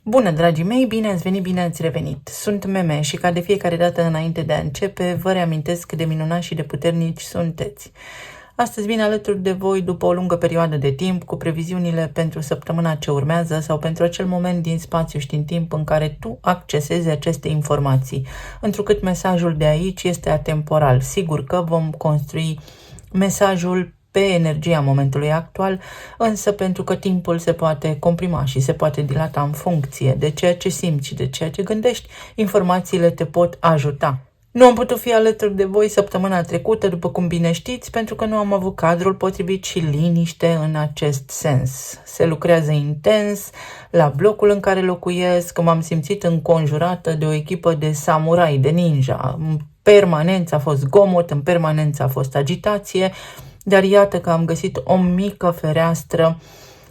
Bună, dragii mei, bine ați venit, bine ați revenit. Sunt Meme și ca de fiecare dată înainte de a începe, vă reamintesc cât de minunați și de puternici sunteți. Astăzi vin alături de voi după o lungă perioadă de timp cu previziunile pentru săptămâna ce urmează sau pentru acel moment din spațiu și din timp în care tu accesezi aceste informații, întrucât mesajul de aici este atemporal. Sigur că vom construi mesajul pe energia momentului actual, însă pentru că timpul se poate comprima și se poate dilata în funcție de ceea ce simți și de ceea ce gândești, informațiile te pot ajuta. Nu am putut fi alături de voi săptămâna trecută, după cum bine știți, pentru că nu am avut cadrul potrivit și liniște în acest sens. Se lucrează intens la blocul în care locuiesc, m-am simțit înconjurată de o echipă de samurai, de ninja. În permanență a fost zgomot, în permanență a fost agitație, dar iată că am găsit o mică fereastră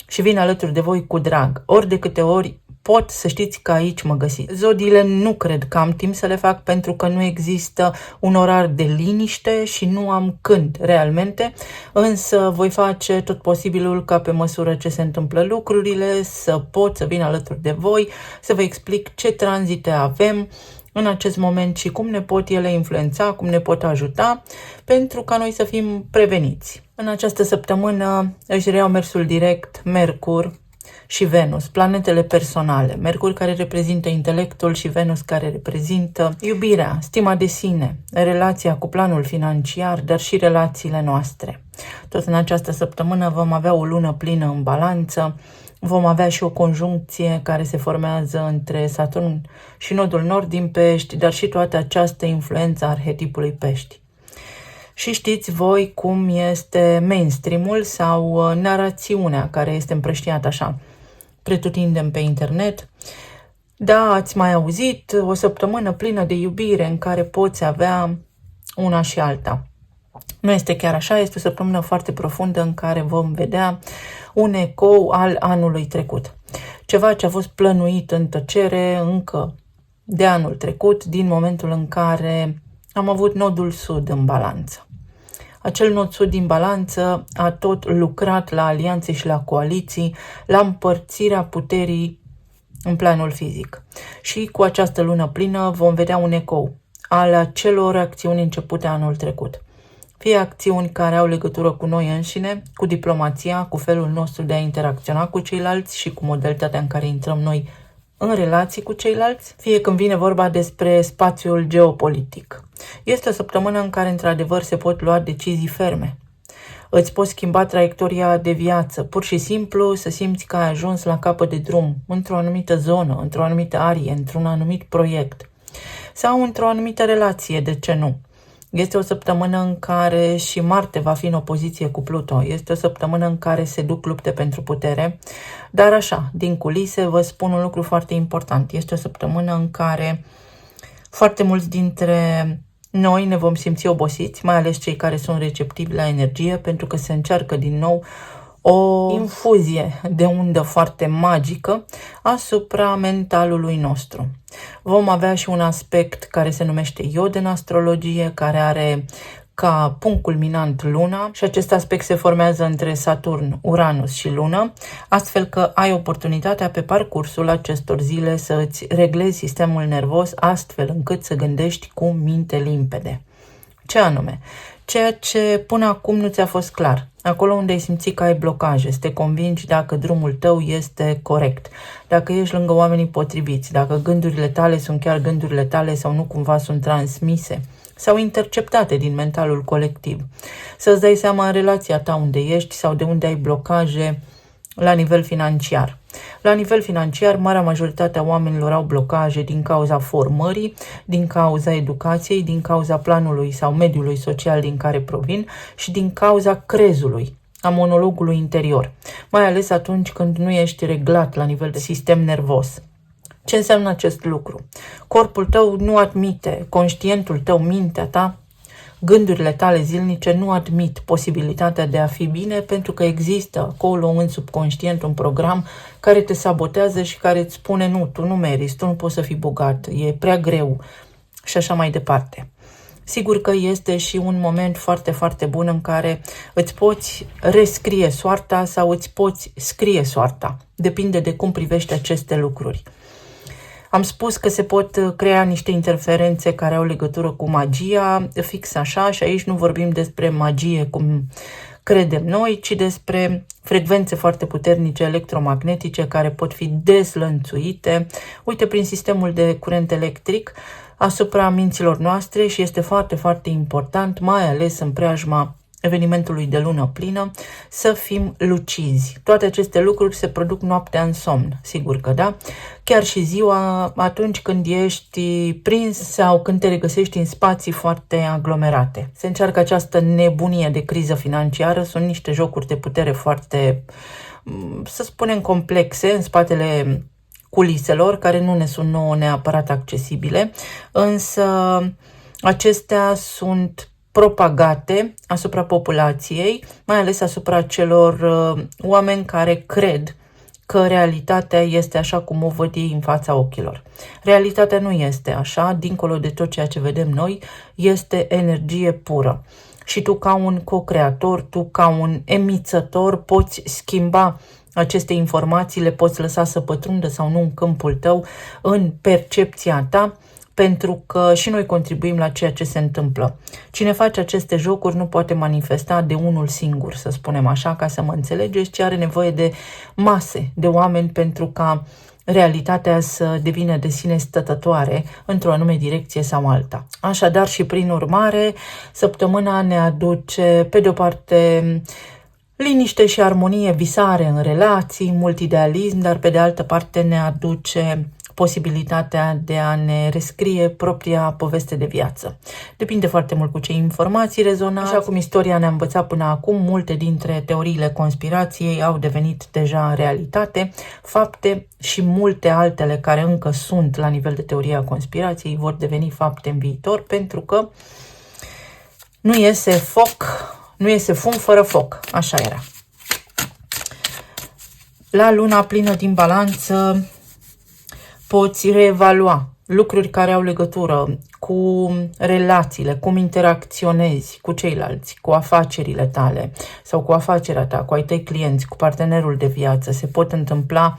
și vin alături de voi cu drag. Ori de câte ori pot, să știți că aici mă găsiți. Zodiile nu cred că am timp să le fac pentru că nu există un orar de liniște și nu am când realmente, însă voi face tot posibilul ca pe măsură ce se întâmplă lucrurile să pot să vin alături de voi, să vă explic ce tranzite avem în acest moment și cum ne pot ele influența, cum ne pot ajuta pentru ca noi să fim preveniți. În această săptămână își reiau mersul direct Mercur și Venus, planetele personale. Mercur care reprezintă intelectul și Venus care reprezintă iubirea, stima de sine, relația cu planul financiar, dar și relațiile noastre. Tot în această săptămână vom avea o lună plină în balanță, vom avea și o conjuncție care se formează între Saturn și nodul nord din Pești, dar și toată această influență a arhetipului Pești. Și știți voi cum este mainstream-ul sau narațiunea care este împrăștiată așa pretutindem pe internet. Da, ați mai auzit, o săptămână plină de iubire în care poți avea una și alta. Nu este chiar așa, este o săptămână foarte profundă în care vom vedea un ecou al anului trecut. Ceva ce a fost plănuit în tăcere încă de anul trecut, din momentul în care am avut nodul sud în balanță. Acel nod sud din balanță a tot lucrat la alianțe și la coaliții, la împărțirea puterii în planul fizic. Și cu această lună plină vom vedea un ecou al acelor acțiuni începute anul trecut. Fie acțiuni care au legătură cu noi înșine, cu diplomația, cu felul nostru de a interacționa cu ceilalți și cu modalitatea în care intrăm noi în relații cu ceilalți, fie când vine vorba despre spațiul geopolitic. Este o săptămână în care, într-adevăr, se pot lua decizii ferme. Îți poți schimba traiectoria de viață, pur și simplu să simți că ai ajuns la capăt de drum, într-o anumită zonă, într-o anumită arie, într-un anumit proiect sau într-o anumită relație, de ce nu? Este o săptămână în care și Marte va fi în opoziție cu Pluto. Este o săptămână în care se duc lupte pentru putere. Dar așa, din culise, vă spun un lucru foarte important. Este o săptămână în care foarte mulți dintre noi ne vom simți obosiți, mai ales cei care sunt receptivi la energie, pentru că se încearcă din nou o infuzie de undă foarte magică asupra mentalului nostru. Vom avea și un aspect care se numește Iod în astrologie, care are ca punct culminant Luna și acest aspect se formează între Saturn, Uranus și Lună, astfel că ai oportunitatea pe parcursul acestor zile să îți reglezi sistemul nervos astfel încât să gândești cu minte limpede. Ce anume? Ceea ce până acum nu ți-a fost clar. Acolo unde ai simțit că ai blocaje, să te convingi dacă drumul tău este corect, dacă ești lângă oamenii potriviți, dacă gândurile tale sunt chiar gândurile tale sau nu cumva sunt transmise sau interceptate din mentalul colectiv. Să-ți dai seama în relația ta unde ești sau de unde ai blocaje la nivel financiar. La nivel financiar, marea majoritate a oamenilor au blocaje din cauza formării, din cauza educației, din cauza planului sau mediului social din care provin și din cauza crezului, a monologului interior, mai ales atunci când nu ești reglat la nivel de sistem nervos. Ce înseamnă acest lucru? Corpul tău nu admite, conștientul tău, mintea ta, gândurile tale zilnice nu admit posibilitatea de a fi bine pentru că există acolo în subconștient un program care te sabotează și care îți spune nu, tu nu meriți, tu nu poți să fii bogat, e prea greu și așa mai departe. Sigur că este și un moment foarte, foarte bun în care îți poți rescrie soarta sau îți poți scrie soarta. Depinde de cum privești aceste lucruri. Am spus că se pot crea niște interferențe care au legătură cu magia, fix așa, și aici nu vorbim despre magie cum credem noi, ci despre frecvențe foarte puternice electromagnetice care pot fi deslănțuite, uite, prin sistemul de curent electric asupra minților noastre și este foarte, foarte important, mai ales în preajma evenimentului de lună plină, să fim lucizi. Toate aceste lucruri se produc noaptea în somn, sigur că da, chiar și ziua atunci când ești prins sau când te regăsești în spații foarte aglomerate. Se încearcă această nebunie de criză financiară, sunt niște jocuri de putere foarte, să spunem, complexe în spatele culiselor, care nu ne sunt nouă neapărat accesibile, însă acestea sunt propagate asupra populației, mai ales asupra celor oameni care cred că realitatea este așa cum o văd ei în fața ochilor. Realitatea nu este așa, dincolo de tot ceea ce vedem noi, este energie pură. Și tu, ca un co-creator, tu, ca un emițător, poți schimba aceste informații, le poți lăsa să pătrundă sau nu în câmpul tău, în percepția ta, pentru că și noi contribuim la ceea ce se întâmplă. Cine face aceste jocuri nu poate manifesta de unul singur, să spunem așa, ca să mă înțelegeți, ci are nevoie de mase de oameni pentru ca realitatea să devină de sine stătătoare într-o anume direcție sau alta. Așadar și prin urmare, săptămâna ne aduce, pe de-o parte, liniște și armonie, visare în relații, multidealism, dar pe de altă parte ne aduce posibilitatea de a ne rescrie propria poveste de viață. Depinde foarte mult cu ce informații rezonați. Așa cum istoria ne-a învățat până acum, multe dintre teoriile conspirației au devenit deja realitate, fapte, și multe altele care încă sunt la nivel de teoria conspirației vor deveni fapte în viitor, pentru că nu iese foc, nu iese fum fără foc. Așa era. La luna plină din Balanță poți reevalua lucruri care au legătură cu relațiile, cum interacționezi cu ceilalți, cu afacerile tale sau cu afacerea ta, cu ai tăi clienți, cu partenerul de viață. Se pot întâmpla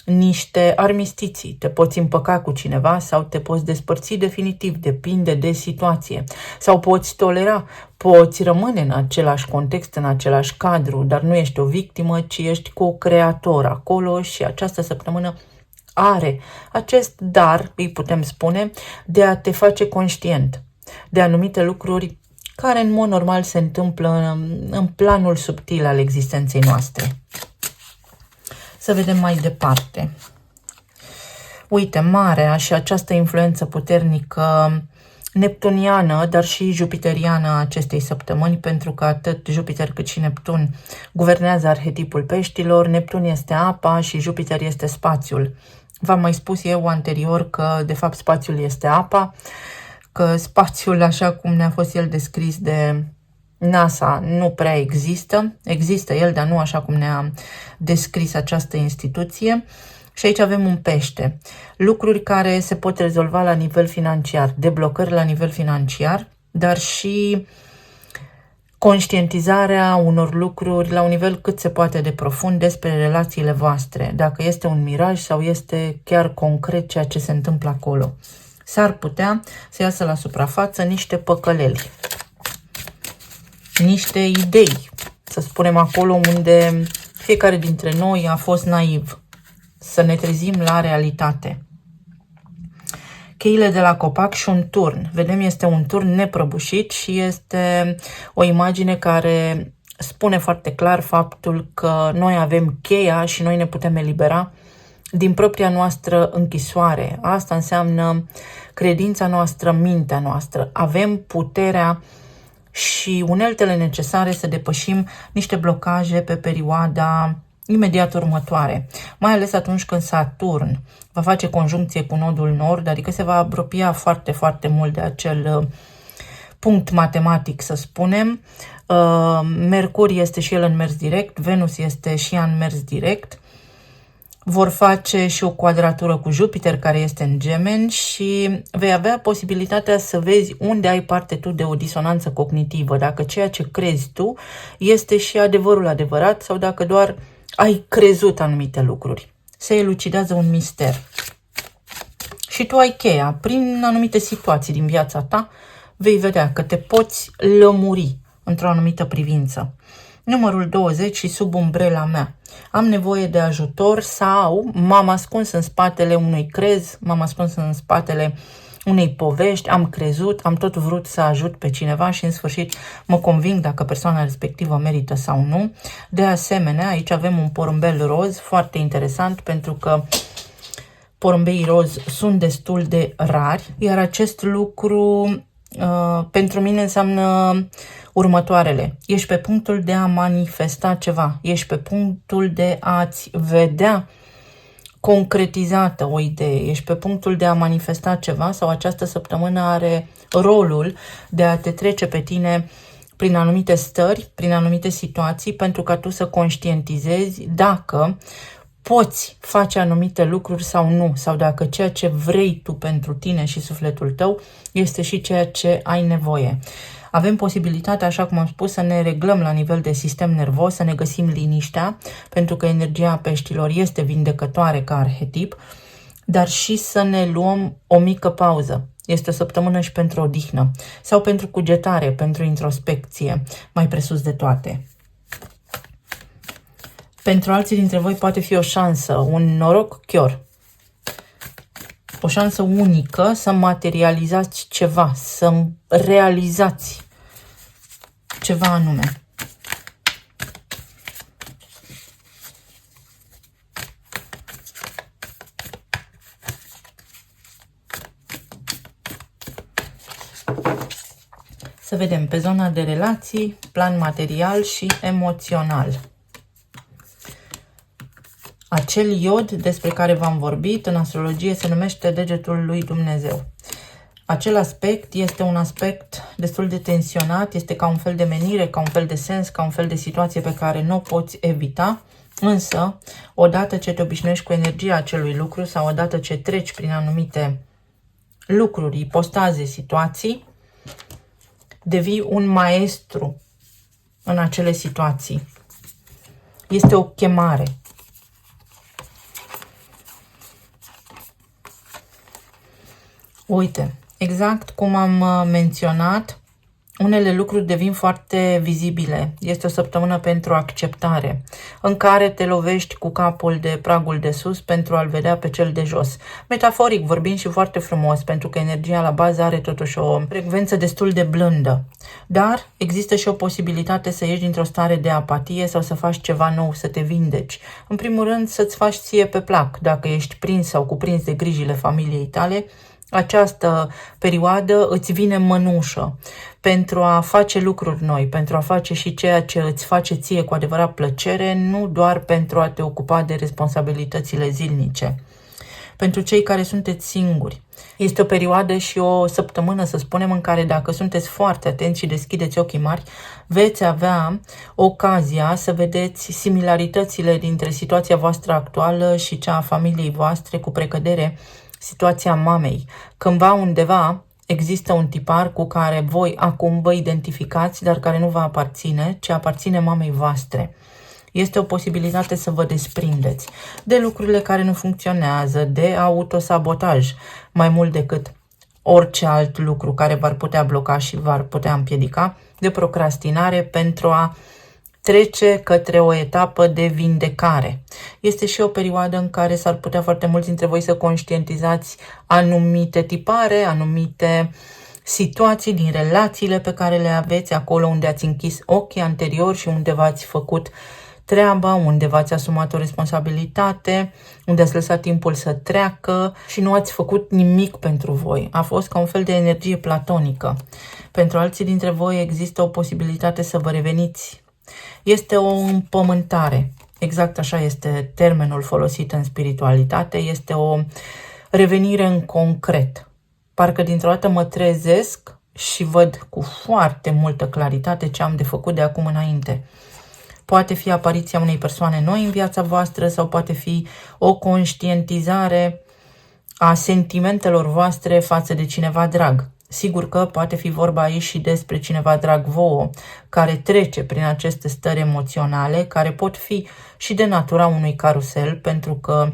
niște armistiții, te poți împăca cu cineva sau te poți despărți definitiv, depinde de situație. Sau poți tolera, poți rămâne în același context, în același cadru, dar nu ești o victimă, ci ești co-creator acolo și această săptămână are acest dar, îi putem spune, de a te face conștient de anumite lucruri care în mod normal se întâmplă în planul subtil al existenței noastre. Să vedem mai departe. Uite, Marea și această influență puternică neptuniană, dar și jupiteriană a acestei săptămâni, pentru că atât Jupiter cât și Neptun guvernează arhetipul peștilor. Neptun este apa și Jupiter este spațiul. V-am mai spus eu anterior că, de fapt, spațiul este apa, că spațiul, așa cum ne-a fost el descris de NASA, nu prea există. Există el, dar nu așa cum ne-a descris această instituție. Și aici avem un pește. Lucruri care se pot rezolva la nivel financiar, deblocări la nivel financiar, dar și conștientizarea unor lucruri la un nivel cât se poate de profund despre relațiile voastre, dacă este un miraj sau este chiar concret ceea ce se întâmplă acolo. S-ar putea să iasă la suprafață niște păcăleli, niște idei, să spunem, acolo unde fiecare dintre noi a fost naiv, să ne trezim la realitate. Cheile de la copac și un turn. Vedem, este un turn neprăbușit și este o imagine care spune foarte clar faptul că noi avem cheia și noi ne putem elibera din propria noastră închisoare. Asta înseamnă credința noastră, mintea noastră. Avem puterea și uneltele necesare să depășim niște blocaje pe perioada imediat următoare, mai ales atunci când Saturn va face conjuncție cu nodul nord, adică se va apropia foarte, foarte mult de acel punct matematic, să spunem. Mercur este și el în mers direct, Venus este și ea în mers direct. vor face și o quadratură cu Jupiter, care este în Gemeni, și vei avea posibilitatea să vezi unde ai parte tu de o disonanță cognitivă, dacă ceea ce crezi tu este și adevărul adevărat sau dacă doar ai crezut anumite lucruri. Se elucidează un mister. Și tu ai cheia. Prin anumite situații din viața ta vei vedea că te poți lămuri într-o anumită privință. Numărul 20 și sub umbrela mea. Am nevoie de ajutor sau m-am ascuns în spatele unui crez, m-am ascuns în spatele unei povești, am crezut, am tot vrut să ajut pe cineva și în sfârșit mă conving dacă persoana respectivă merită sau nu. De asemenea, aici avem un porumbel roz, foarte interesant pentru că porumbeii roz sunt destul de rari, iar acest lucru pentru mine înseamnă următoarele. Ești pe punctul de a manifesta ceva, ești pe punctul de a-ți vedea concretizată o idee, ești pe punctul de a manifesta ceva sau această săptămână are rolul de a te trece pe tine prin anumite stări, prin anumite situații, pentru ca tu să conștientizezi dacă poți face anumite lucruri sau nu, sau dacă ceea ce vrei tu pentru tine și sufletul tău este și ceea ce ai nevoie. Avem posibilitatea, așa cum am spus, să ne reglăm la nivel de sistem nervos, să ne găsim liniștea, pentru că energia peștilor este vindecătoare ca arhetip, dar și să ne luăm o mică pauză. Este o săptămână și pentru odihnă, sau pentru cugetare, pentru introspecție, mai presus de toate. Pentru alții dintre voi poate fi o șansă, un noroc chior. O șansă unică să materializați ceva, să realizați ceva anume. Să vedem pe zona de relații, plan material și emoțional. Acel iod despre care v-am vorbit în astrologie se numește degetul lui Dumnezeu. Acel aspect este un aspect destul de tensionat, este ca un fel de menire, ca un fel de sens, ca un fel de situație pe care nu o poți evita, însă, odată ce te obișnuiești cu energia acelui lucru sau odată ce treci prin anumite lucruri, ipostaze, situații, devii un maestru în acele situații. Este o chemare. Uite, exact cum am menționat, unele lucruri devin foarte vizibile. Este o săptămână pentru acceptare, în care te lovești cu capul de pragul de sus pentru a-l vedea pe cel de jos. Metaforic vorbind și foarte frumos, pentru că energia la bază are totuși o frecvență destul de blândă. Dar există și o posibilitate să ieși dintr-o stare de apatie sau să faci ceva nou, să te vindeci. În primul rând, să-ți faci ție pe plac, dacă ești prins sau cuprins de grijile familiei tale. Această perioadă îți vine mănușă pentru a face lucruri noi, pentru a face și ceea ce îți face ție cu adevărat plăcere, nu doar pentru a te ocupa de responsabilitățile zilnice. Pentru cei care sunteți singuri, este o perioadă și o săptămână, să spunem, în care dacă sunteți foarte atenți și deschideți ochii mari, veți avea ocazia să vedeți similaritățile dintre situația voastră actuală și cea a familiei voastre, cu precădere situația mamei. Cândva undeva există un tipar cu care voi acum vă identificați, dar care nu vă aparține, ci aparține mamei voastre. Este o posibilitate să vă desprindeți de lucrurile care nu funcționează, de autosabotaj, mai mult decât orice alt lucru care v-ar putea bloca și v-ar putea împiedica, de procrastinare pentru a trece către o etapă de vindecare. Este și o perioadă în care s-ar putea foarte mulți dintre voi să conștientizați anumite tipare, anumite situații din relațiile pe care le aveți, acolo unde ați închis ochii anterior și unde v-ați făcut treaba, unde v-ați asumat o responsabilitate, unde ați lăsat timpul să treacă și nu ați făcut nimic pentru voi. A fost ca un fel de energie platonică. Pentru alții dintre voi există o posibilitate să vă reveniți. Este o împământare. Exact așa este termenul folosit în spiritualitate. Este o revenire în concret. Parcă dintr-o dată mă trezesc și văd cu foarte multă claritate ce am de făcut de acum înainte. poate fi apariția unei persoane noi în viața voastră sau poate fi o conștientizare a sentimentelor voastre față de cineva drag. Sigur că poate fi vorba aici și despre cineva drag vouă, care trece prin aceste stări emoționale, care pot fi și de natura unui carusel, pentru că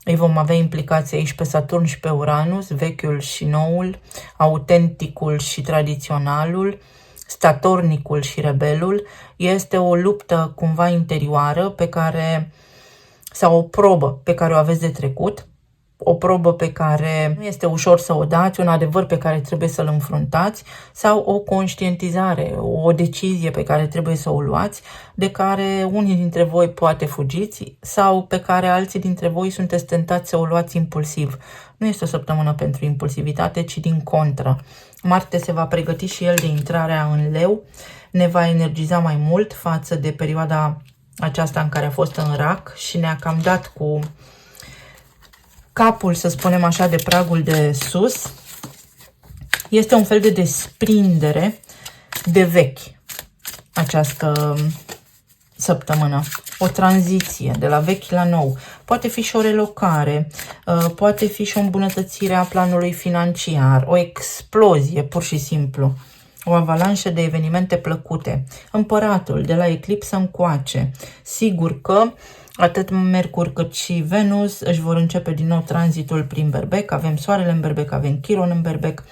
îi vom avea implicații aici pe Saturn și pe Uranus, vechiul și noul, autenticul și tradiționalul, statornicul și rebelul. Este o luptă cumva interioară sau o probă pe care o aveți de trecut, o probă pe care nu este ușor să o dați, un adevăr pe care trebuie să-l înfruntați sau o conștientizare, o decizie pe care trebuie să o luați, de care unii dintre voi poate fugiți sau pe care alții dintre voi sunteți tentați să o luați impulsiv. Nu este o săptămână pentru impulsivitate, ci din contră. Marte se va pregăti și el de intrarea în Leu, ne va energiza mai mult față de perioada aceasta în care a fost în Rac și ne-a cam dat cu capul, să spunem așa, de pragul de sus. Este un fel de desprindere de vechi această săptămână. O tranziție de la vechi la nou. Poate fi și o relocare, poate fi și o îmbunătățire a planului financiar, o explozie, pur și simplu. O avalanșă de evenimente plăcute. Împăratul, de la eclipsă încoace. Sigur că atât Mercur cât și Venus își vor începe din nou tranzitul prin Berbec. Avem Soarele în Berbec, avem Chiron în Berbec.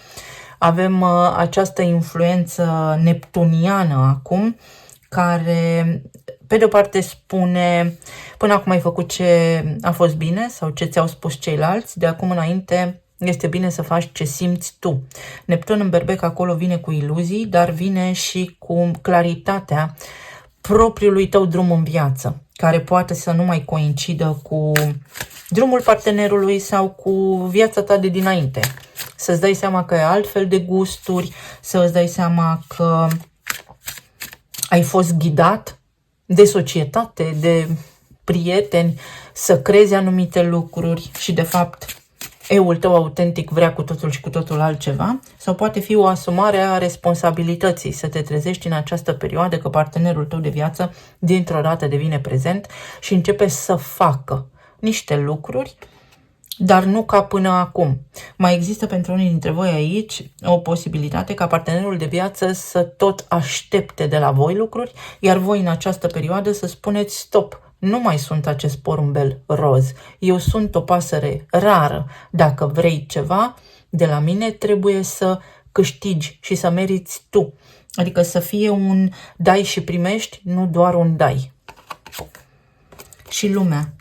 Avem această influență neptuniană acum, care pe de o parte spune până acum ai făcut ce a fost bine sau ce ți-au spus ceilalți, de acum înainte este bine să faci ce simți tu. Neptun în Berbec acolo vine cu iluzii, dar vine și cu claritatea propriului tău drum în viață, care poate să nu mai coincidă cu drumul partenerului sau cu viața ta de dinainte. Să-ți dai seama că ai altfel de gusturi, să-ți dai seama că ai fost ghidat de societate, de prieteni, să crezi anumite lucruri și de fapt eul tău autentic vrea cu totul și cu totul altceva, sau poate fi o asumare a responsabilității, să te trezești în această perioadă că partenerul tău de viață dintr-o dată devine prezent și începe să facă niște lucruri, dar nu ca până acum. Mai există pentru unii dintre voi aici o posibilitate ca partenerul de viață să tot aștepte de la voi lucruri, iar voi în această perioadă să spuneți stop. Nu mai sunt acest porumbel roz. Eu sunt o pasăre rară. Dacă vrei ceva de la mine, trebuie să câștigi și să meriți tu. Adică să fie un dai și primești, nu doar un dai. Și lumea.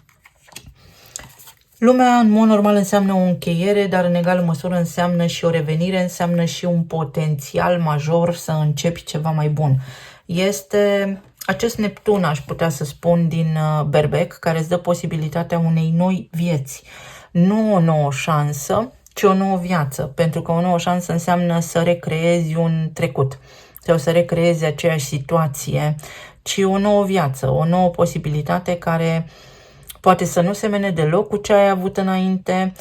Lumea, în mod normal, înseamnă o încheiere, dar în egală măsură înseamnă și o revenire, înseamnă și un potențial major să începi ceva mai bun. Este acest Neptun, aș putea să spun, din Berbec, care îți dă posibilitatea unei noi vieți. Nu o nouă șansă, ci o nouă viață. Pentru că o nouă șansă înseamnă să recreezi un trecut sau să recreezi aceeași situație, ci o nouă viață, o nouă posibilitate care poate să nu semene deloc cu ce ai avut înainte,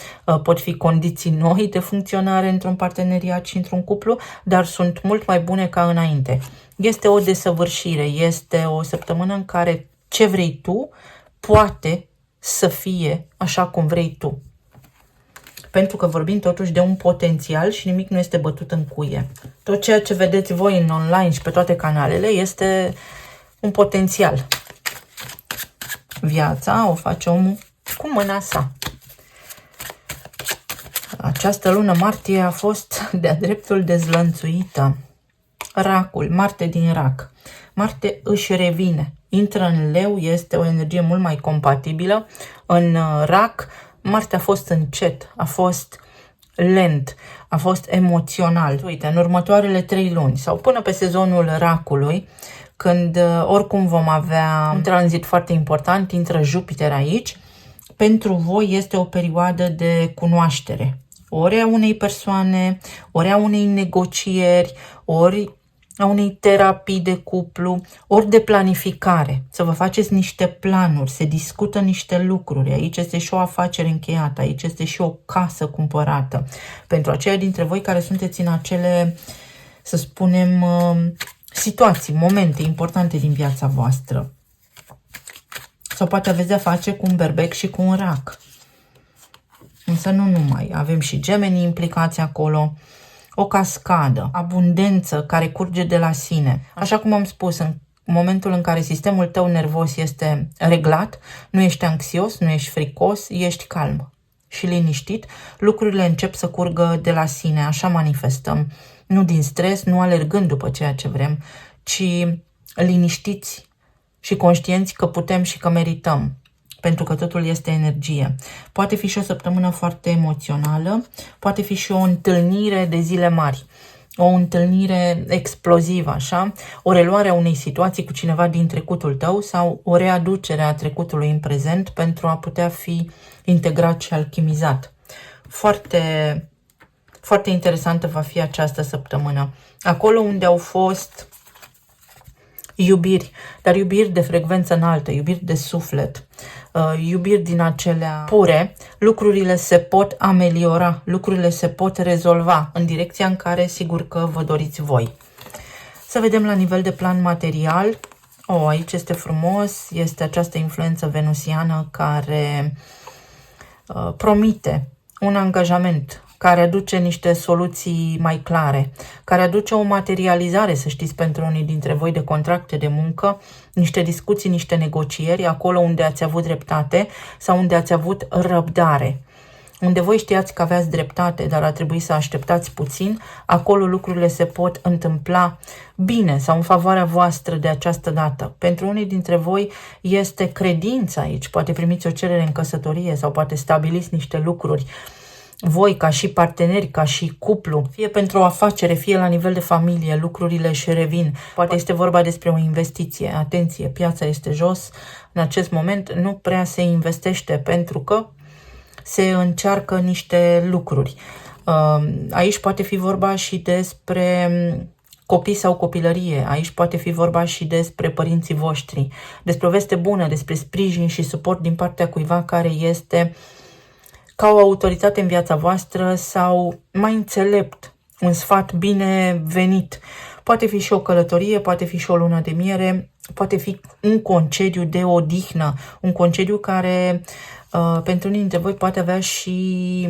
pot fi condiții noi de funcționare într-un parteneriat și într-un cuplu, dar sunt mult mai bune ca înainte. Este o desăvârșire, este o săptămână în care ce vrei tu poate să fie așa cum vrei tu. Pentru că vorbim totuși de un potențial și nimic nu este bătut în cuie. Tot ceea ce vedeți voi în online și pe toate canalele este un potențial. Viața o face omul cu mâna sa. Această lună martie a fost de-a dreptul dezlănțuită. Racul, Marte din Rac. Marte își revine. Intră în Leu, este o energie mult mai compatibilă. În Rac, Marte a fost încet, a fost lent, a fost emoțional. Uite, în următoarele 3 luni sau până pe sezonul Racului, când oricum vom avea un tranzit foarte important, intră Jupiter aici, pentru voi este o perioadă de cunoaștere. Ori a unei persoane, ori a unei negocieri, ori a unei terapii de cuplu, ori de planificare. Să vă faceți niște planuri, se discută niște lucruri. Aici este și o afacere încheiată, aici este și o casă cumpărată. Pentru aceia dintre voi care sunteți în acele, să spunem, situații, momente importante din viața voastră. Sau poate aveți de-a face cu un berbec și cu un rac. Însă nu numai. Avem și gemenii implicați acolo. O cascadă, abundență care curge de la sine. Așa cum am spus, în momentul în care sistemul tău nervos este reglat, nu ești anxios, nu ești fricos, ești calm și liniștit, lucrurile încep să curgă de la sine, așa manifestăm. Nu din stres, nu alergând după ceea ce vrem, ci liniștiți și conștienți că putem și că merităm, pentru că totul este energie. Poate fi și o săptămână foarte emoțională, poate fi și o întâlnire de zile mari, o întâlnire explozivă, așa, o reluare a unei situații cu cineva din trecutul tău sau o readucere a trecutului în prezent pentru a putea fi integrat și alchimizat. Foarte, foarte interesantă va fi această săptămână. Acolo unde au fost iubiri, dar iubiri de frecvență înaltă, iubiri de suflet, iubiri din acelea pure, lucrurile se pot ameliora, lucrurile se pot rezolva în direcția în care sigur că vă doriți voi. Să vedem la nivel de plan material. Aici este frumos, este această influență venusiană care promite un angajament, care aduce niște soluții mai clare, care aduce o materializare, să știți, pentru unii dintre voi de contracte de muncă, niște discuții, niște negocieri, acolo unde ați avut dreptate sau unde ați avut răbdare. Unde voi știați că aveați dreptate, dar a trebuit să așteptați puțin, acolo lucrurile se pot întâmpla bine sau în favoarea voastră de această dată. Pentru unii dintre voi este credința aici, poate primiți o cerere în căsătorie sau poate stabiliți niște lucruri, voi ca și parteneri, ca și cuplu, fie pentru o afacere, fie la nivel de familie, lucrurile își revin. Poate este vorba despre o investiție. Atenție, piața este jos. În acest moment nu prea se investește pentru că se încearcă niște lucruri. Aici poate fi vorba și despre copii sau copilărie. Aici poate fi vorba și despre părinții voștri, despre o veste bună, despre sprijin și suport din partea cuiva care este ca o autoritate în viața voastră sau mai înțelept, un sfat bine venit. Poate fi și o călătorie, poate fi și o lună de miere, poate fi un concediu de odihnă, un concediu care pentru unii dintre voi poate avea și,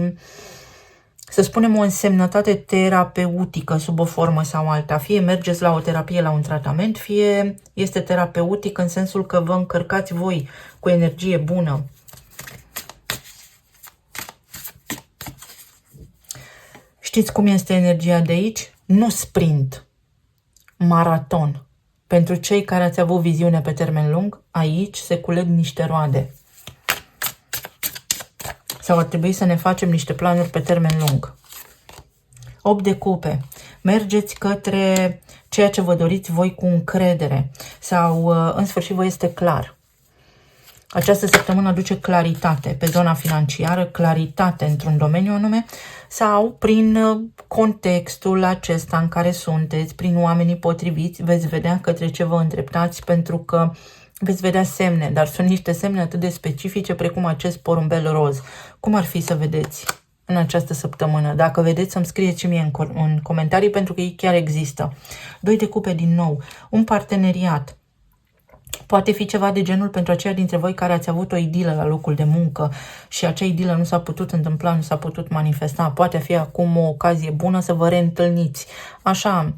să spunem, o însemnătate terapeutică sub o formă sau alta. Fie mergeți la o terapie, la un tratament, fie este terapeutic în sensul că vă încărcați voi cu energie bună. Știți cum este energia de aici? Nu sprint, maraton. Pentru cei care ați avut viziune pe termen lung, aici se culeg niște roade. Sau ar trebui să ne facem niște planuri pe termen lung. 8 de cupe. Mergeți către ceea ce vă doriți voi cu încredere. Sau, în sfârșit, vă este clar. Această săptămână aduce claritate pe zona financiară, claritate într-un domeniu anume sau prin contextul acesta în care sunteți, prin oamenii potriviți, veți vedea către ce vă îndreptați pentru că veți vedea semne, dar sunt niște semne atât de specifice precum acest porumbel roz. Cum ar fi să vedeți în această săptămână? Dacă vedeți, să-mi scrieți și mie în comentarii pentru că ei chiar există. 2 de cupe din nou, un parteneriat. Poate fi ceva de genul pentru aceia dintre voi care ați avut o idilă la locul de muncă și acea idilă nu s-a putut întâmpla, nu s-a putut manifesta. Poate fi acum o ocazie bună să vă reîntâlniți. Așa,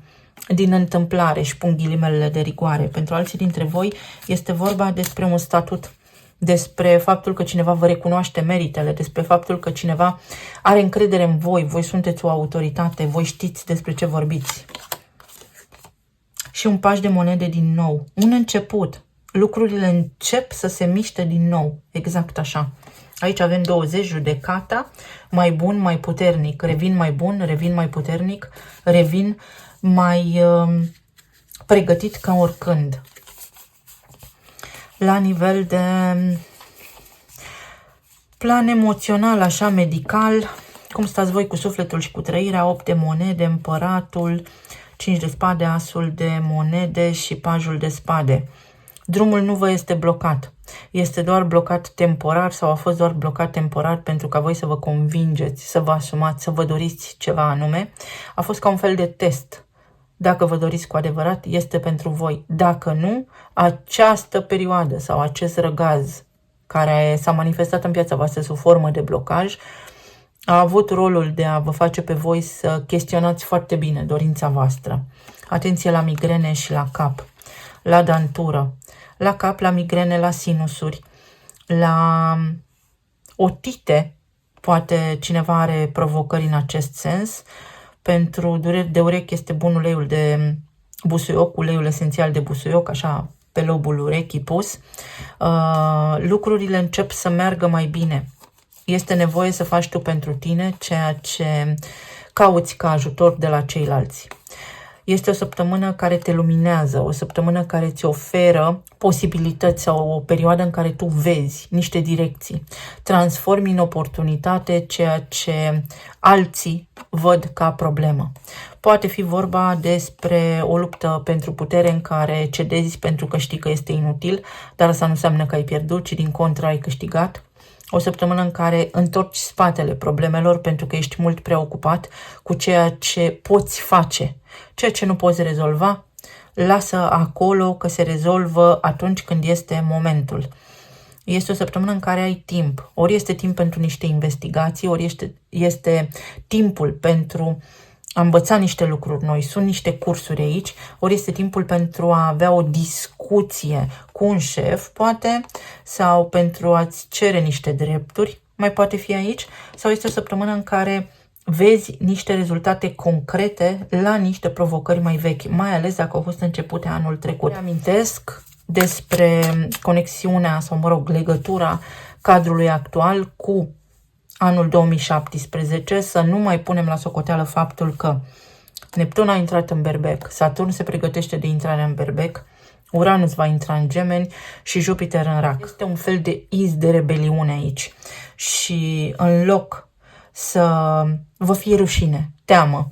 din întâmplare, și pun ghilimelele de rigoare. Pentru alții dintre voi este vorba despre un statut, despre faptul că cineva vă recunoaște meritele, despre faptul că cineva are încredere în voi, voi sunteți o autoritate, voi știți despre ce vorbiți. Și un paș de monede din nou. Un început. Lucrurile încep să se miște din nou. Exact așa. Aici avem 20, judecata, mai bun, mai puternic. Revin mai bun, revin mai puternic, revin mai pregătit ca oricând. La nivel de plan emoțional, așa, medical, cum stați voi cu sufletul și cu trăirea? 8 de monede, împăratul, 5 de spade, asul de monede și pajul de spade. Drumul nu vă este blocat. Este doar blocat temporar sau a fost doar blocat temporar pentru ca voi să vă convingeți, să vă asumați, să vă doriți ceva anume. A fost ca un fel de test dacă vă doriți cu adevărat, este pentru voi. Dacă nu, această perioadă sau acest răgaz care s-a manifestat în viața voastră sub formă de blocaj a avut rolul de a vă face pe voi să chestionați foarte bine dorința voastră. Atenție la migrene și la cap, la dantură, la cap, la migrene, la sinusuri, la otite. Poate cineva are provocări în acest sens. Pentru dureri de urechi este bun uleiul de busuioc, uleiul esențial de busuioc, așa pe lobul urechii pus. Lucrurile încep să meargă mai bine. Este nevoie să faci tu pentru tine ceea ce cauți ca ajutor de la ceilalți. Este o săptămână care te luminează, o săptămână care îți oferă posibilități sau o perioadă în care tu vezi niște direcții. Transformi în oportunitate ceea ce alții văd ca problemă. Poate fi vorba despre o luptă pentru putere în care cedezi pentru că știi că este inutil, dar asta nu înseamnă că ai pierdut, ci din contră ai câștigat. O săptămână în care întorci spatele problemelor pentru că ești mult preocupat cu ceea ce poți face. Ceea ce nu poți rezolva, lasă acolo că se rezolvă atunci când este momentul. Este o săptămână în care ai timp. Ori este timp pentru niște investigații, ori este timpul pentru a învăța niște lucruri noi. Sunt niște cursuri aici, ori este timpul pentru a avea o discuție cu un șef, poate, sau pentru a-ți cere niște drepturi, mai poate fi aici, sau este o săptămână în care vezi niște rezultate concrete la niște provocări mai vechi, mai ales dacă au fost începute anul trecut. Amintesc despre conexiunea sau, mă rog, legătura cadrului actual cu anul 2017, să nu mai punem la socoteală faptul că Neptun a intrat în Berbec, Saturn se pregătește de intrare în Berbec, Uranus va intra în Gemeni și Jupiter în Rac. Este un fel de iz de rebeliune aici și în loc să vă fie rușine, teamă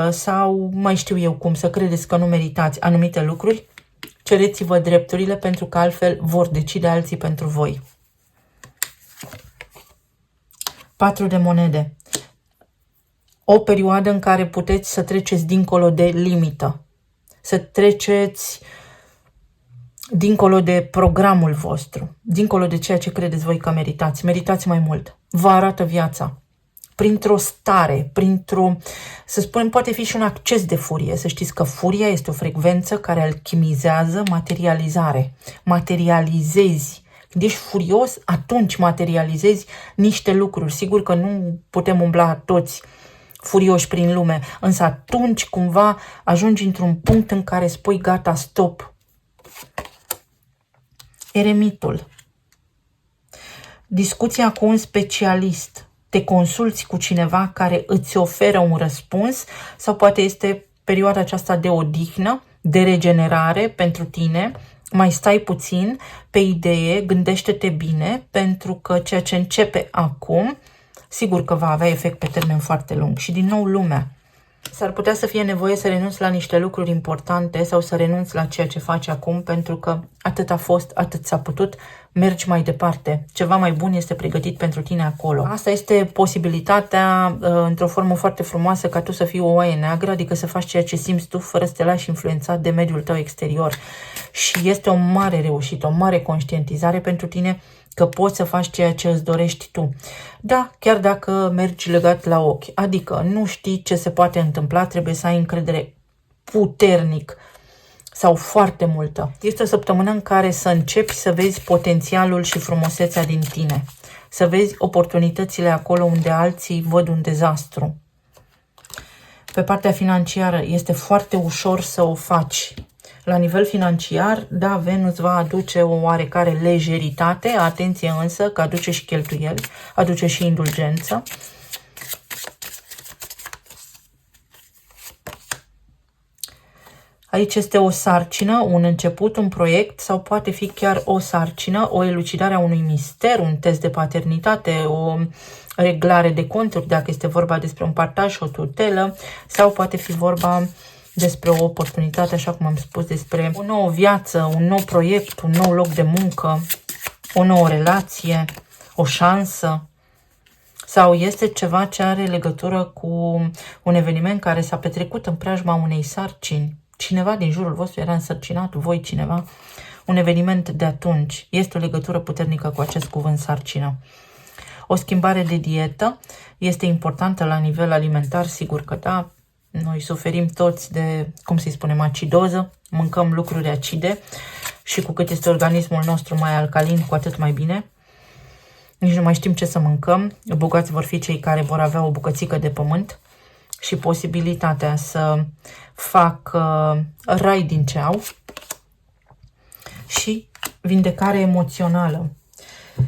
sau mai știu eu cum, să credeți că nu meritați anumite lucruri, cereți-vă drepturile pentru că altfel vor decide alții pentru voi. 4 de monede. O perioadă în care puteți să treceți dincolo de limită. Să treceți dincolo de programul vostru. Dincolo de ceea ce credeți voi că meritați. Meritați mai mult. Vă arată viața. Printr-o stare, să spunem, poate fi și un acces de furie. Să știți că furia este o frecvență care alchimizează materializare. Materializezi. Când ești furios, atunci materializezi niște lucruri. Sigur că nu putem umbla toți furioși prin lume, însă atunci cumva ajungi într-un punct în care spui gata, stop. Eremitul. Discuția cu un specialist. Te consulți cu cineva care îți oferă un răspuns sau poate este perioada aceasta de odihnă, de regenerare pentru tine. Mai stai puțin pe idee, gândește-te bine, pentru că ceea ce începe acum, sigur că va avea efect pe termen foarte lung. Și din nou lumea. S-ar putea să fie nevoie să renunți la niște lucruri importante sau să renunți la ceea ce faci acum, pentru că atât a fost, atât s-a putut, mergi mai departe. Ceva mai bun este pregătit pentru tine acolo. Asta este posibilitatea, într-o formă foarte frumoasă, ca tu să fii o oaie neagră, adică să faci ceea ce simți tu, fără să te lași influențat de mediul tău exterior. Și este o mare reușită, o mare conștientizare pentru tine, că poți să faci ceea ce îți dorești tu. Da, chiar dacă mergi legat la ochi, adică nu știi ce se poate întâmpla, trebuie să ai încredere puternic sau foarte multă. Este o săptămână în care să începi să vezi potențialul și frumusețea din tine. Să vezi oportunitățile acolo unde alții văd un dezastru. Pe partea financiară este foarte ușor să o faci. La nivel financiar, da, Venus va aduce o oarecare lejeritate, atenție însă că aduce și cheltuieli, aduce și indulgență. Aici este o sarcină, un început, un proiect sau poate fi chiar o sarcină, o elucidare a unui mister, un test de paternitate, o reglare de conturi, dacă este vorba despre un partaj, o tutelă, sau poate fi vorba despre o oportunitate, așa cum am spus, despre o nouă viață, un nou proiect, un nou loc de muncă, o nouă relație, o șansă Sau este ceva ce are legătură cu un eveniment care s-a petrecut în preajma unei sarcini. Cineva din jurul vostru era însărcinat, voi cineva, un eveniment de atunci. Este o legătură puternică cu acest cuvânt sarcină. O schimbare de dietă este importantă la nivel alimentar, sigur că da. Noi suferim toți de, cum să-i spunem, acidoză, mâncăm lucruri acide și cu cât este organismul nostru mai alcalin, cu atât mai bine. Nici nu mai știm ce să mâncăm. Bogați vor fi cei care vor avea o bucățică de pământ și posibilitatea să facă rai din ce au. Și vindecare emoțională.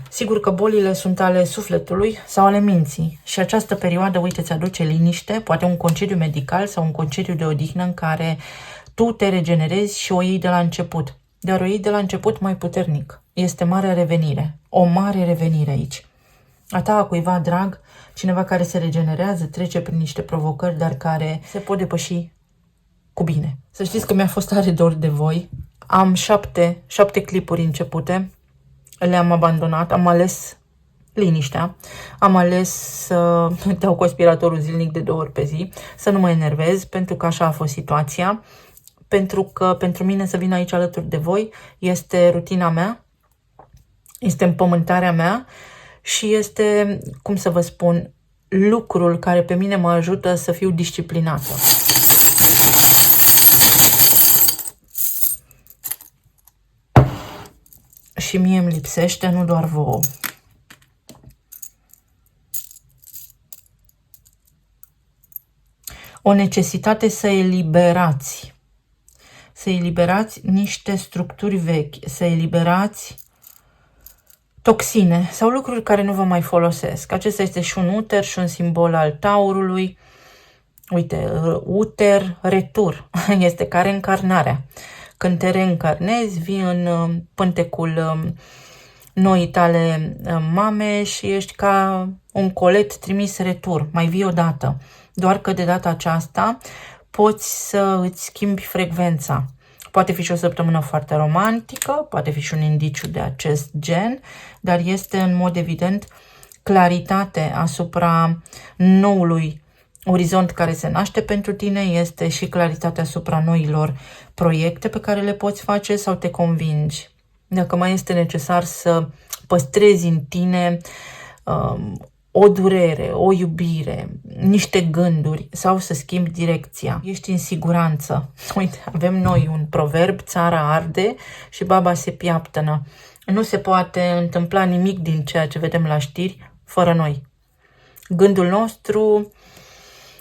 Sigur că bolile sunt ale sufletului sau ale minții și această perioadă, uite, îți aduce liniște, poate un concediu medical sau un concediu de odihnă în care tu te regenerezi și o iei de la început. Dar o iei de la început mai puternic. Este mare revenire, o mare revenire aici. A ta, a cuiva drag, cineva care se regenerează, trece prin niște provocări, dar care se pot depăși cu bine. Să știți că mi-a fost tare dor de voi. Am șapte clipuri începute. Le-am abandonat, am ales liniștea, am ales să dau cu aspiratorul zilnic de 2 ori pe zi, să nu mă enervez, pentru că așa a fost situația, pentru că pentru mine să vin aici alături de voi este rutina mea, este împământarea mea și este, cum să vă spun, lucrul care pe mine mă ajută să fiu disciplinată. Și mie îmi lipsește, nu doar vouă. O necesitate să eliberați. Să eliberați niște structuri vechi, să eliberați toxine sau lucruri care nu vă mai folosesc. Acesta este și un uter și un simbol al taurului. Uite, uter, retur, este ca reîncarnarea. Când te reîncarnezi, vii în pântecul noii tale mame și ești ca un colet trimis retur. Mai vii odată. Doar că de data aceasta poți să îți schimbi frecvența. Poate fi și o săptămână foarte romantică, poate fi și un indiciu de acest gen, dar este în mod evident claritate asupra noului orizont care se naște pentru tine, este și claritatea asupra noilor proiecte pe care le poți face sau te convingi. Dacă mai este necesar să păstrezi în tine o durere, o iubire, niște gânduri sau să schimbi direcția. Ești în siguranță. Uite, avem noi un proverb, țara arde și baba se piaptănă. Nu se poate întâmpla nimic din ceea ce vedem la știri fără noi. Gândul nostru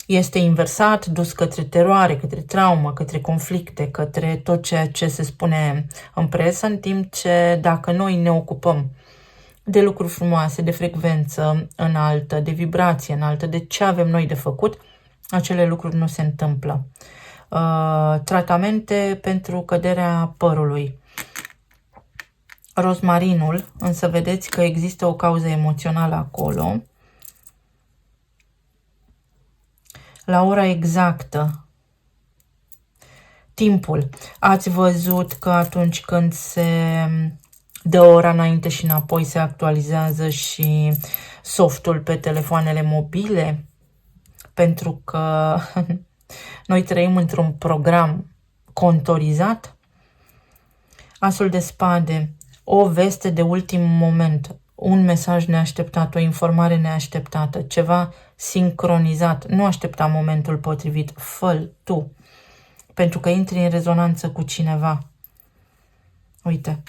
este inversat, dus către teroare, către traumă, către conflicte, către tot ceea ce se spune în presă, în timp ce dacă noi ne ocupăm de lucruri frumoase, de frecvență înaltă, de vibrație înaltă, de ce avem noi de făcut, acele lucruri nu se întâmplă. Tratamente pentru căderea părului. Rozmarinul, însă vedeți că există o cauză emoțională acolo. La ora exactă, timpul. Ați văzut că atunci când se dă ora înainte și înapoi, se actualizează și softul pe telefoanele mobile? Pentru că noi trăim într-un program contorizat. Asul de spade, o veste de ultim moment, un mesaj neașteptat, o informare neașteptată, ceva sincronizat. Nu aștepta momentul potrivit, fă-l tu, pentru că intri în rezonanță cu cineva. Uite,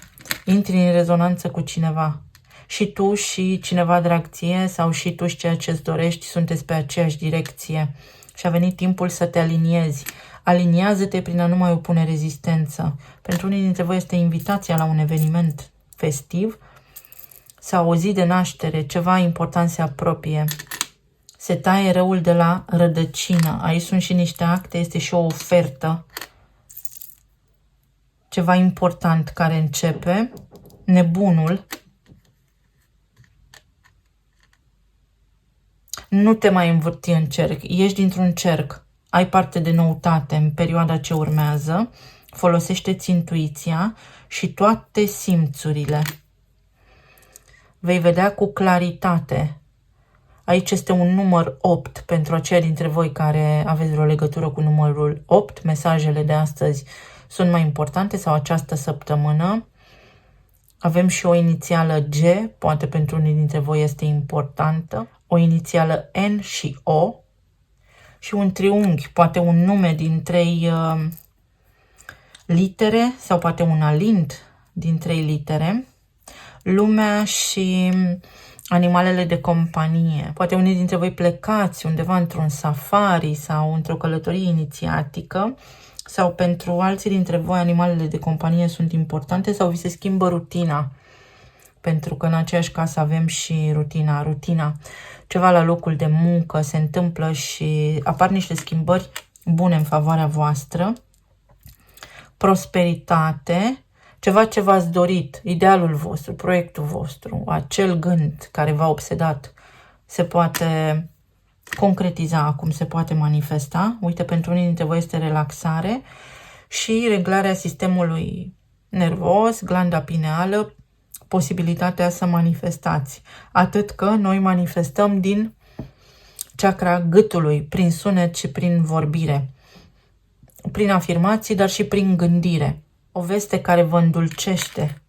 intri în rezonanță cu cineva. Și tu și cineva drag ție sau și tu și ceea ce îți dorești sunteți pe aceeași direcție. Și a venit timpul să te aliniezi. Aliniază-te prin a nu mai opune rezistență. Pentru unii dintre voi este invitația la un eveniment festiv sau o zi de naștere, ceva important se apropie. Se taie răul de la rădăcină. Aici sunt și niște acte, este și o ofertă. Ceva important care începe. Nebunul. Nu te mai învârti în cerc. Ești dintr-un cerc. Ai parte de noutate în perioada ce urmează. Folosește-ți intuiția și toate simțurile. Vei vedea cu claritate. Aici este un număr 8 pentru aceia dintre voi care aveți vreo legătură cu numărul 8. Mesajele de astăzi sunt mai importante sau această săptămână. Avem și o inițială G, poate pentru unii dintre voi este importantă. O inițială N și O. Și un triunghi, poate un nume din 3 litere sau poate un alind din 3 litere. Lumea și animalele de companie. Poate unii dintre voi plecați undeva într-un safari sau într-o călătorie inițiatică, sau pentru alții dintre voi animalele de companie sunt importante sau vi se schimbă rutina, pentru că în aceeași casă avem și rutina. Ceva la locul de muncă se întâmplă și apar niște schimbări bune în favoarea voastră. Prosperitate, ceva ce v-ați dorit, idealul vostru, proiectul vostru, acel gând care v-a obsedat, se poate concretiza acum, se poate manifesta. Uite, pentru unii dintre voi este relaxare și reglarea sistemului nervos, glanda pineală, posibilitatea să manifestați. Atât că noi manifestăm din chakra gâtului, prin sunet și prin vorbire, prin afirmații, dar și prin gândire. O veste care vă îndulcește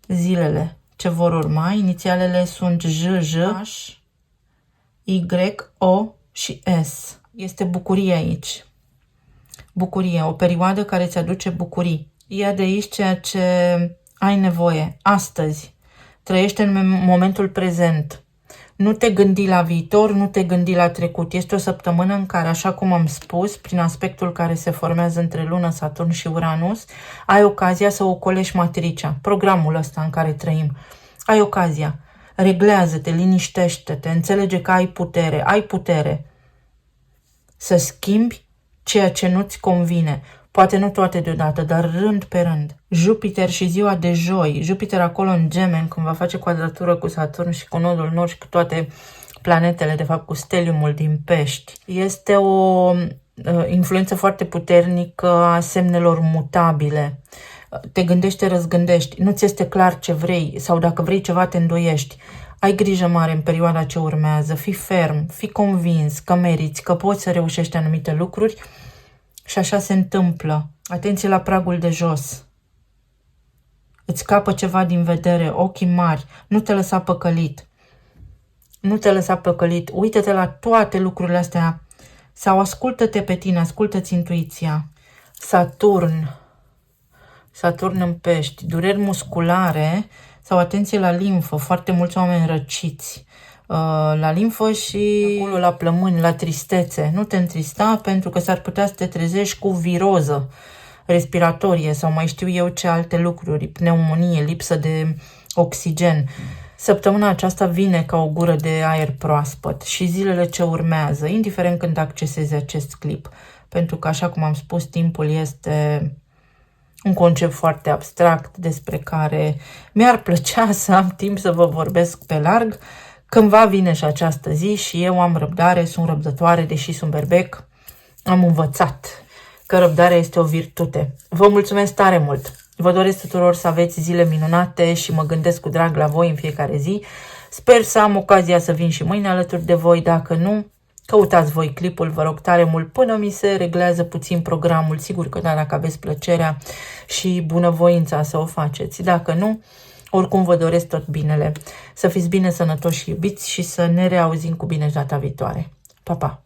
zilele ce vor urma. Inițialele sunt J, H, Y, O și S. Este bucurie aici. Bucurie, o perioadă care îți aduce bucurii. Ia de aici ceea ce ai nevoie astăzi. Trăiește în momentul prezent. Nu te gândi la viitor, nu te gândi la trecut. Este o săptămână în care, așa cum am spus, prin aspectul care se formează între Lună, Saturn și Uranus, ai ocazia să ocolești matricea, programul ăsta în care trăim. Ai ocazia. Reglează-te, liniștește-te, înțelege că ai putere să schimbi ceea ce nu-ți convine. Poate nu toate deodată, dar rând pe rând. Jupiter și ziua de joi, Jupiter acolo în Gemeni, când va face quadratură cu Saturn și cu nodul nord și cu toate planetele, de fapt cu steliumul din Pești. Este o influență foarte puternică a semnelor mutabile. Te gândești, te răzgândești, nu ți este clar ce vrei sau dacă vrei ceva te îndoiești. Ai grijă mare în perioada ce urmează, fii ferm, fii convins că meriți, că poți să reușești anumite lucruri și așa se întâmplă. Atenție la pragul de jos. Îți scapă ceva din vedere, ochii mari, nu te lăsa păcălit. Nu te lăsa păcălit, uită-te la toate lucrurile astea sau ascultă-te pe tine, ascultă-ți intuiția. Saturn în Pești, dureri musculare sau atenție la limfă, foarte mulți oameni răciți. La limfă și acolo la plămâni, la tristețe. Nu te întrista pentru că s-ar putea să te trezești cu viroză respiratorie sau mai știu eu ce alte lucruri, pneumonie, lipsă de oxigen. Săptămâna aceasta vine ca o gură de aer proaspăt și zilele ce urmează, indiferent când accesezi acest clip, pentru că, așa cum am spus, timpul este un concept foarte abstract despre care mi-ar plăcea să am timp să vă vorbesc pe larg. Cândva vine și această zi și eu am răbdare, sunt răbdătoare, deși sunt berbec, am învățat că răbdarea este o virtute. Vă mulțumesc tare mult! Vă doresc tuturor să aveți zile minunate și mă gândesc cu drag la voi în fiecare zi. Sper să am ocazia să vin și mâine alături de voi, dacă nu, căutați voi clipul, vă rog tare mult, până mi se reglează puțin programul, sigur că da, dacă aveți plăcerea și bunăvoința să o faceți. Dacă nu, oricum vă doresc tot binele. Să fiți bine, sănătoși și iubiți și să ne reauzim cu bine data viitoare. Pa, pa!